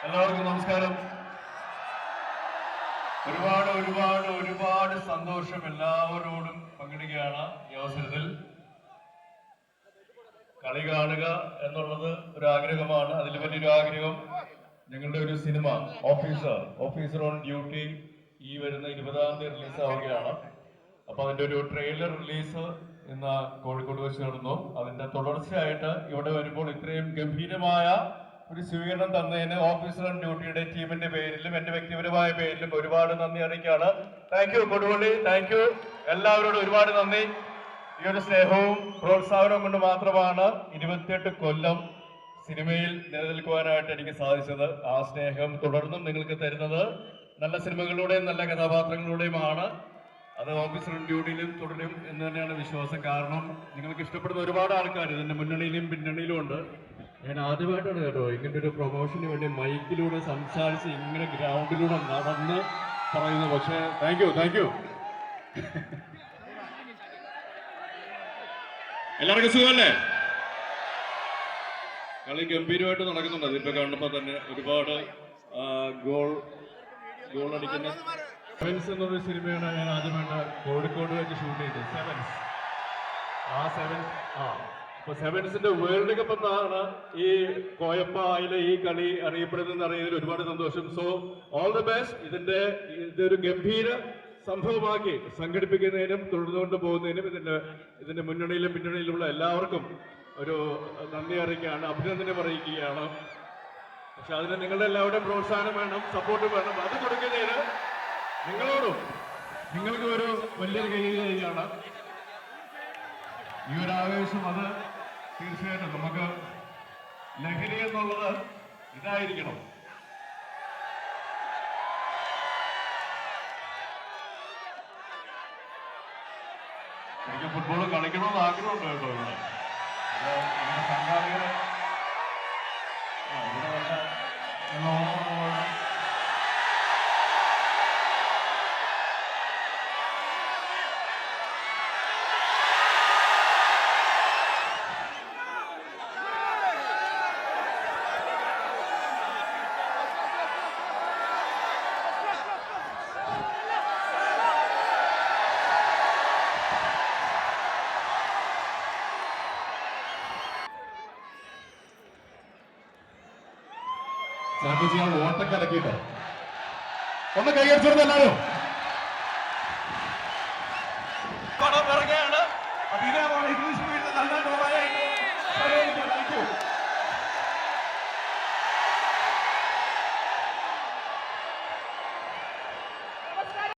എല്ലാവർക്കും നമസ്കാരം. ഒരുപാട് സന്തോഷം എല്ലാവരോടും പങ്കിടുകയാണ് ഈ അവസരത്തിൽ. കളി കാണുക എന്നുള്ളത് ഒരു ആഗ്രഹമാണ്. അതിൽ വലിയൊരു ആഗ്രഹം ഞങ്ങളുടെ ഒരു സിനിമ ഓഫീസർ ഓൺ ഡ്യൂട്ടി ഈ വരുന്ന 20-ാം തീയതി റിലീസ് ആവുകയാണ്. അപ്പൊ അതിന്റെ ഒരു ട്രെയിലർ റിലീസ് ഇന്ന് കോഴിക്കോട് വെച്ച് നടന്നു. അതിന്റെ തുടർച്ചയായിട്ട് ഇവിടെ വരുമ്പോൾ ഇത്രയും ഗംഭീരമായ ഒരു സ്വീകരണം തന്നതിന് ഓഫീസർ ഓൺ ഡ്യൂട്ടിയുടെ ടീമിന്റെ പേരിലും എന്റെ വ്യക്തിപരമായ പേരിലും ഒരുപാട് നന്ദി അറിയിക്കുകയാണ്. Thank you Koduvally, thank you എല്ലാവരോടും ഒരുപാട് നന്ദി. ഈ ഒരു സ്നേഹവും പ്രോത്സാഹനവും കൊണ്ട് മാത്രമാണ് 28 കൊല്ലം സിനിമയിൽ നിലനിൽക്കുവാനായിട്ട് എനിക്ക് സാധിച്ചത്. ആ സ്നേഹം തുടർന്നും നിങ്ങൾക്ക് തരുന്നത് നല്ല സിനിമകളിലൂടെയും നല്ല കഥാപാത്രങ്ങളിലൂടെയുമാണ്. അത് ഓഫീസർ ഓൺ ഡ്യൂട്ടിയിലും തുടരും എന്ന് തന്നെയാണ് വിശ്വാസം. കാരണം നിങ്ങൾക്ക് ഇഷ്ടപ്പെടുന്ന ഒരുപാട് ആൾക്കാർ ഇതിന്റെ മുന്നണിയിലും പിന്നണിയിലും ഉണ്ട്. ഞാൻ ആദ്യമായിട്ടാണ് കേട്ടോ ഇങ്ങനെ ഒരു പ്രൊമോഷന് വേണ്ടി മൈക്കിലൂടെ സംസാരിച്ച് ഇങ്ങനെ ഗ്രൗണ്ടിലൂടെ നടന്ന് പറയുന്നത്. പക്ഷേ താങ്ക് യു. എല്ലാവർക്കും സുഖമല്ലേ? കളി ഗംഭീരമായിട്ട് നടക്കുന്നുണ്ട്. അതിപ്പോ കാണുമ്പോ തന്നെ ഒരുപാട് ഗോൾ അടിക്കുന്ന സെവൻസ് എന്നൊരു സിനിമയാണ് ഞാൻ ആദ്യമായിട്ട് കോഴിക്കോട് വെച്ച് ഷൂട്ട് ചെയ്തത്. സെവൻസിന്റെ വേൾഡ് കപ്പ് എന്നാണ് ഈ കോയപ്പായിലെ ഈ കളി അറിയപ്പെടുന്നതെന്ന് അറിയുന്നതിൽ ഒരുപാട് സന്തോഷം. So all the best. ഇതൊരു ഗംഭീര സംഭവമാക്കി സംഘടിപ്പിക്കുന്നതിനും തുടർന്നുകൊണ്ട് പോകുന്നതിനും ഇതിന്റെ മുന്നണിയിലും പിന്നണിയിലുള്ള എല്ലാവർക്കും ഒരു നന്ദി അറിയിക്കുകയാണ്, അഭിനന്ദനം അറിയിക്കുകയാണ്. പക്ഷെ അതിന് നിങ്ങളുടെ എല്ലാവരുടെയും പ്രോത്സാഹനം വേണം, സപ്പോർട്ട് വേണം. അത് കൊടുക്കുന്നതിന് നിങ്ങൾക്ക് ഒരു വലിയൊരു കൈയാണ് ഈ ഒരു ആവേശം. അത് തീർച്ചയായിട്ടും നമുക്ക് ലഹരി എന്നുള്ളത് ഇതായിരിക്കണം. എനിക്ക് ഫുട്ബോൾ കളിക്കണമെന്ന് ആഗ്രഹമുണ്ട് കേട്ടോ. ഇവിടെ സംഘാടകരെ ചിലപ്പോൾ ചെയ്യാൻ ഓട്ടം കലക്കിയിട്ട് ഒന്ന് കൈയടിച്ചെടുത്ത് എല്ലാവരും